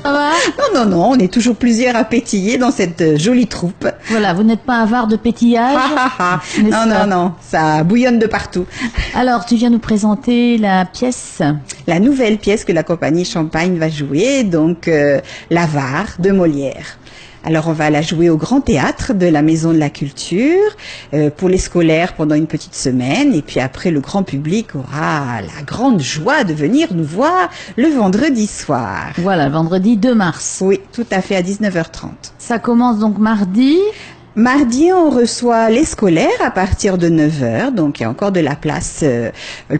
Ça va? Non, non, non, on est toujours plusieurs à pétiller dans cette jolie troupe. Voilà, vous n'êtes pas avare de pétillage. N'est-ce Non, pas? non, non, ça bouillonne de partout. Alors, tu viens nous présenter la pièce. La nouvelle pièce que la compagnie Champagne va jouer, donc l'Avare de Molière. Alors on va la jouer au Grand Théâtre de la Maison de la Culture pour les scolaires pendant une petite semaine, et puis après le grand public aura la grande joie de venir nous voir le vendredi soir. Voilà, vendredi 2 mars. Oui, tout à fait, à 19h30. Ça commence donc mardi. Mardi, on reçoit les scolaires à partir de 9h, donc il y a encore de la place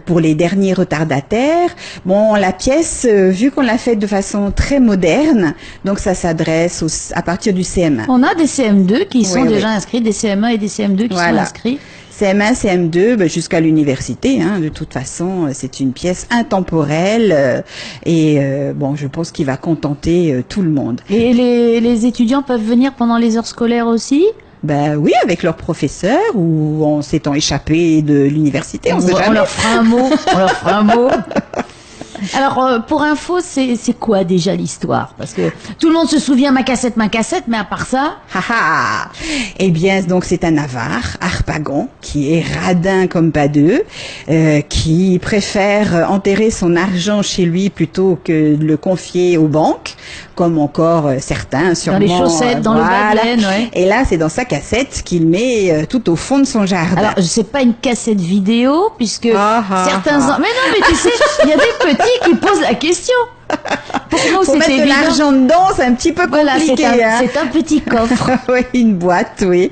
pour les derniers retardataires. Bon, la pièce, vu qu'on l'a faite de façon très moderne, donc ça s'adresse à partir du CM1. On a des CM2 qui sont Oui, déjà oui. inscrits, des CM1 et des CM2 qui sont inscrits. CM1, CM2, jusqu'à l'université. De toute façon, c'est une pièce intemporelle bon, je pense qu'il va contenter tout le monde. Et les étudiants peuvent venir pendant les heures scolaires aussi? Ben oui, avec leurs professeurs ou en s'étant échappés de l'université, on sait jamais. On leur fera un mot. On leur fera un mot. Alors, pour info, c'est quoi déjà l'histoire? Parce que tout le monde se souvient ma cassette, mais à part ça... Eh bien, donc c'est un avare, Harpagon, qui est radin comme pas deux, qui préfère enterrer son argent chez lui plutôt que de le confier aux banques, comme encore certains, sûrement. Dans les chaussettes, dans le bas de laine, ouais. Et là, c'est dans sa cassette qu'il met tout au fond de son jardin. Alors, c'est pas une cassette vidéo, puisque certains... Mais non, mais tu sais, il y a des petits qui posent la question. Pour nous, pour mettre de l'argent dedans, c'est un petit peu compliqué. Voilà, c'est un petit coffre. Oui, une boîte, oui,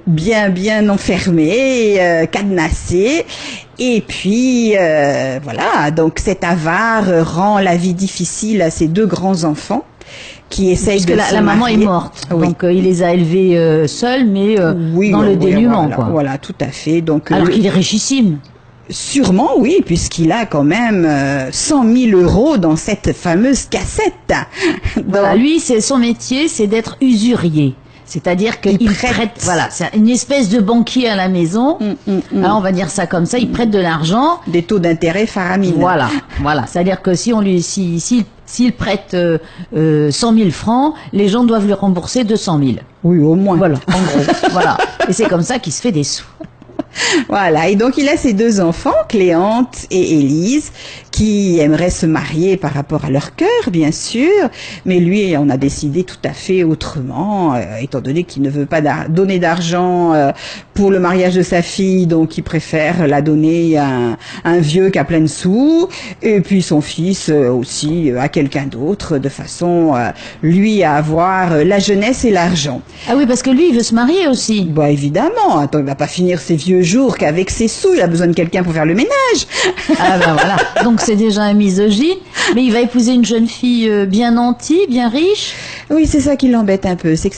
bien enfermée, cadenassée. Et puis voilà, donc cet avare rend la vie difficile à ses deux grands enfants qui essayent de se marier. La maman est morte, oui. Donc il les a élevés seuls, mais dans le dénuement, voilà, quoi. Voilà, tout à fait. Donc alors qu'il est richissime. Sûrement, oui, puisqu'il a quand même 100 000 € dans cette fameuse cassette. Voilà, lui, son métier, c'est d'être usurier. C'est-à-dire qu'il prête, voilà, c'est une espèce de banquier à la maison. Alors, on va dire ça comme ça, il prête de l'argent. Des taux d'intérêt faramineux. Voilà. C'est-à-dire que si on lui, s'il prête 100 000 francs, les gens doivent lui rembourser 200 000. Oui, au moins. Voilà, en gros. Voilà. Et c'est comme ça qu'il se fait des sous. Voilà, et donc il a ses deux enfants, Cléante et Élise, qui aimeraient se marier par rapport à leur cœur, bien sûr, mais lui, on a décidé tout à fait autrement, étant donné qu'il ne veut pas donner d'argent pour le mariage de sa fille, donc il préfère la donner à un vieux qui a plein de sous, et puis son fils aussi à quelqu'un d'autre, de façon, lui, à avoir la jeunesse et l'argent. Ah oui, parce que lui, il veut se marier aussi. Bah évidemment, attends, il va pas finir ses vieux jours qu'avec ses sous, il a besoin de quelqu'un pour faire le ménage. Ah ben voilà, donc c'est déjà un misogyne, mais il va épouser une jeune fille bien nantie, bien riche. Oui, c'est ça qui l'embête un peu, c'est que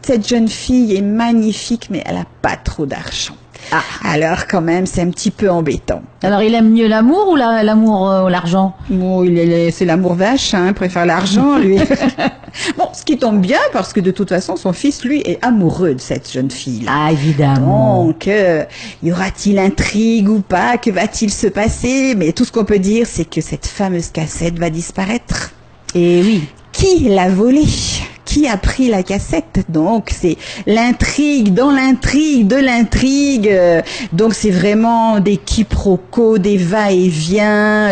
cette jeune fille est magnifique, mais elle a pas trop d'argent. Alors quand même, c'est un petit peu embêtant. Alors il aime mieux l'amour ou l'argent? Bon, c'est l'amour vache, il préfère l'argent, lui. Bon, ce qui tombe bien, parce que de toute façon, son fils, lui, est amoureux de cette jeune fille-là. Ah, évidemment. Donc, y aura-t-il intrigue ou pas? Que va-t-il se passer? Mais tout ce qu'on peut dire, c'est que cette fameuse cassette va disparaître. Et oui. Qui l'a volée? Qui a pris la cassette? Donc c'est l'intrigue dans l'intrigue de l'intrigue. Donc c'est vraiment des quiproquos, des va-et-vient,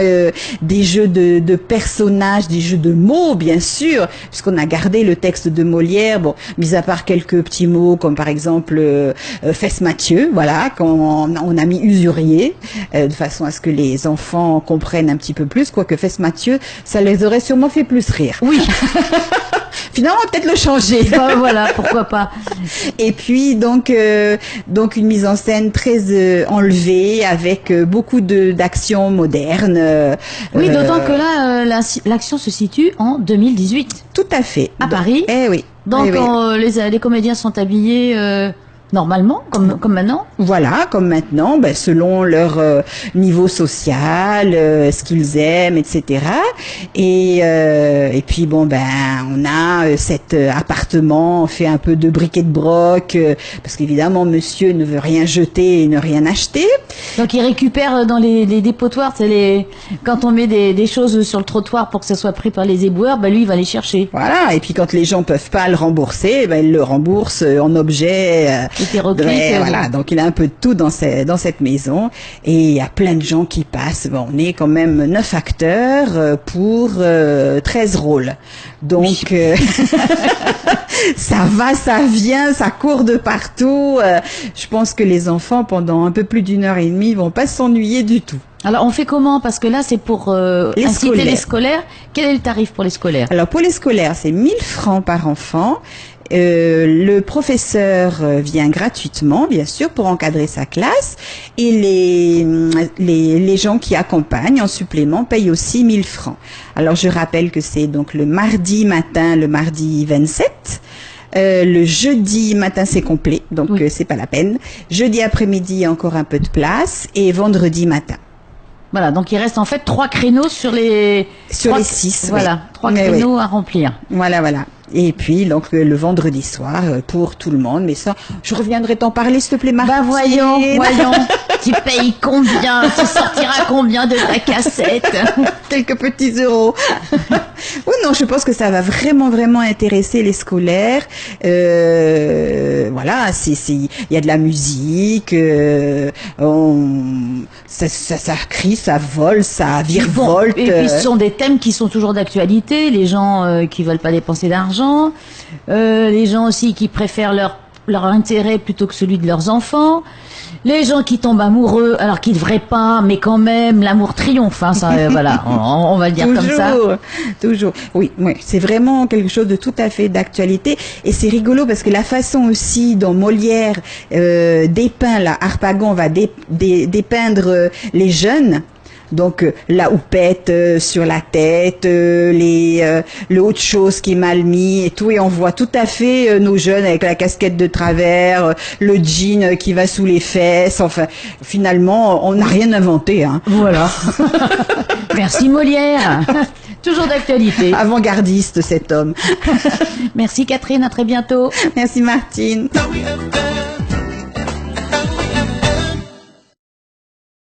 des jeux de personnages, des jeux de mots bien sûr, puisqu'on a gardé le texte de Molière. Bon, mis à part quelques petits mots comme par exemple fesse Mathieu, voilà, on a mis usurier, de façon à ce que les enfants comprennent un petit peu plus. Quoique fesse Mathieu, ça les aurait sûrement fait plus rire. Oui. Finalement, on va peut-être le changer. Ben voilà, pourquoi pas. Et puis donc une mise en scène très enlevée avec beaucoup d'actions modernes. Oui, d'autant que là l'action se situe en 2018. Tout à fait. À Paris. Eh oui. Donc oui. les comédiens sont habillés Normalement, comme maintenant. Voilà, comme maintenant, selon leur niveau social, ce qu'ils aiment, etc. Et puis bon, on a cet appartement fait un peu de bric et de broc, parce qu'évidemment, monsieur ne veut rien jeter et ne rien acheter. Donc il récupère dans les dépotoirs, quand on met des choses sur le trottoir pour que ça soit pris par les éboueurs, lui il va les chercher. Voilà, et puis quand les gens peuvent pas le rembourser, il le rembourse en objet. Voilà, donc il a un peu de tout dans cette maison, et il y a plein de gens qui passent. Bon, on est quand même 9 acteurs pour 13 rôles. Donc oui. Ça va, ça vient, ça court de partout. Je pense que les enfants, pendant un peu plus d'1h30, vont pas s'ennuyer du tout. Alors on fait comment? Parce que là c'est pour inciter les scolaires. Quel est le tarif pour les scolaires? Alors pour les scolaires, c'est 1000 francs par enfant. Le professeur vient gratuitement, bien sûr, pour encadrer sa classe, et les gens qui accompagnent en supplément payent aussi 1000 francs. Alors je rappelle que c'est donc le mardi matin, le mardi 27. Le jeudi matin c'est complet, donc oui. C'est pas la peine. Jeudi après-midi il y a encore un peu de place, et vendredi matin. Voilà, donc il reste en fait 3 créneaux sur les 6. Voilà, 3 créneaux à remplir. Voilà. Et puis donc le vendredi soir pour tout le monde. Mais ça, je reviendrai t'en parler, s'il te plaît, Martine. Voyons. Tu payes combien? Tu sortiras combien de ta cassette? Quelques petits euros. Oui, non, je pense que ça va vraiment intéresser les scolaires. Voilà, il y a de la musique, ça crie, ça vole, ça virevolte. Et puis ce sont des thèmes qui sont toujours d'actualité. Les gens qui veulent pas dépenser d'argent, les gens aussi qui préfèrent leur intérêt plutôt que celui de leurs enfants. Les gens qui tombent amoureux, alors qu'ils devraient pas, mais quand même, l'amour triomphe. Voilà, on va le dire comme ça. Toujours. Oui, c'est vraiment quelque chose de tout à fait d'actualité. Et c'est rigolo parce que la façon aussi dont Molière dépeint, Harpagon va dépeindre les jeunes. Donc la houppette sur la tête, le haut de chose qui est mal mis et tout, et on voit tout à fait nos jeunes avec la casquette de travers, le jean qui va sous les fesses. Enfin, finalement, on n'a rien inventé. Voilà. Merci Molière. Toujours d'actualité. Avant-gardiste cet homme. Merci Catherine, à très bientôt. Merci Martine.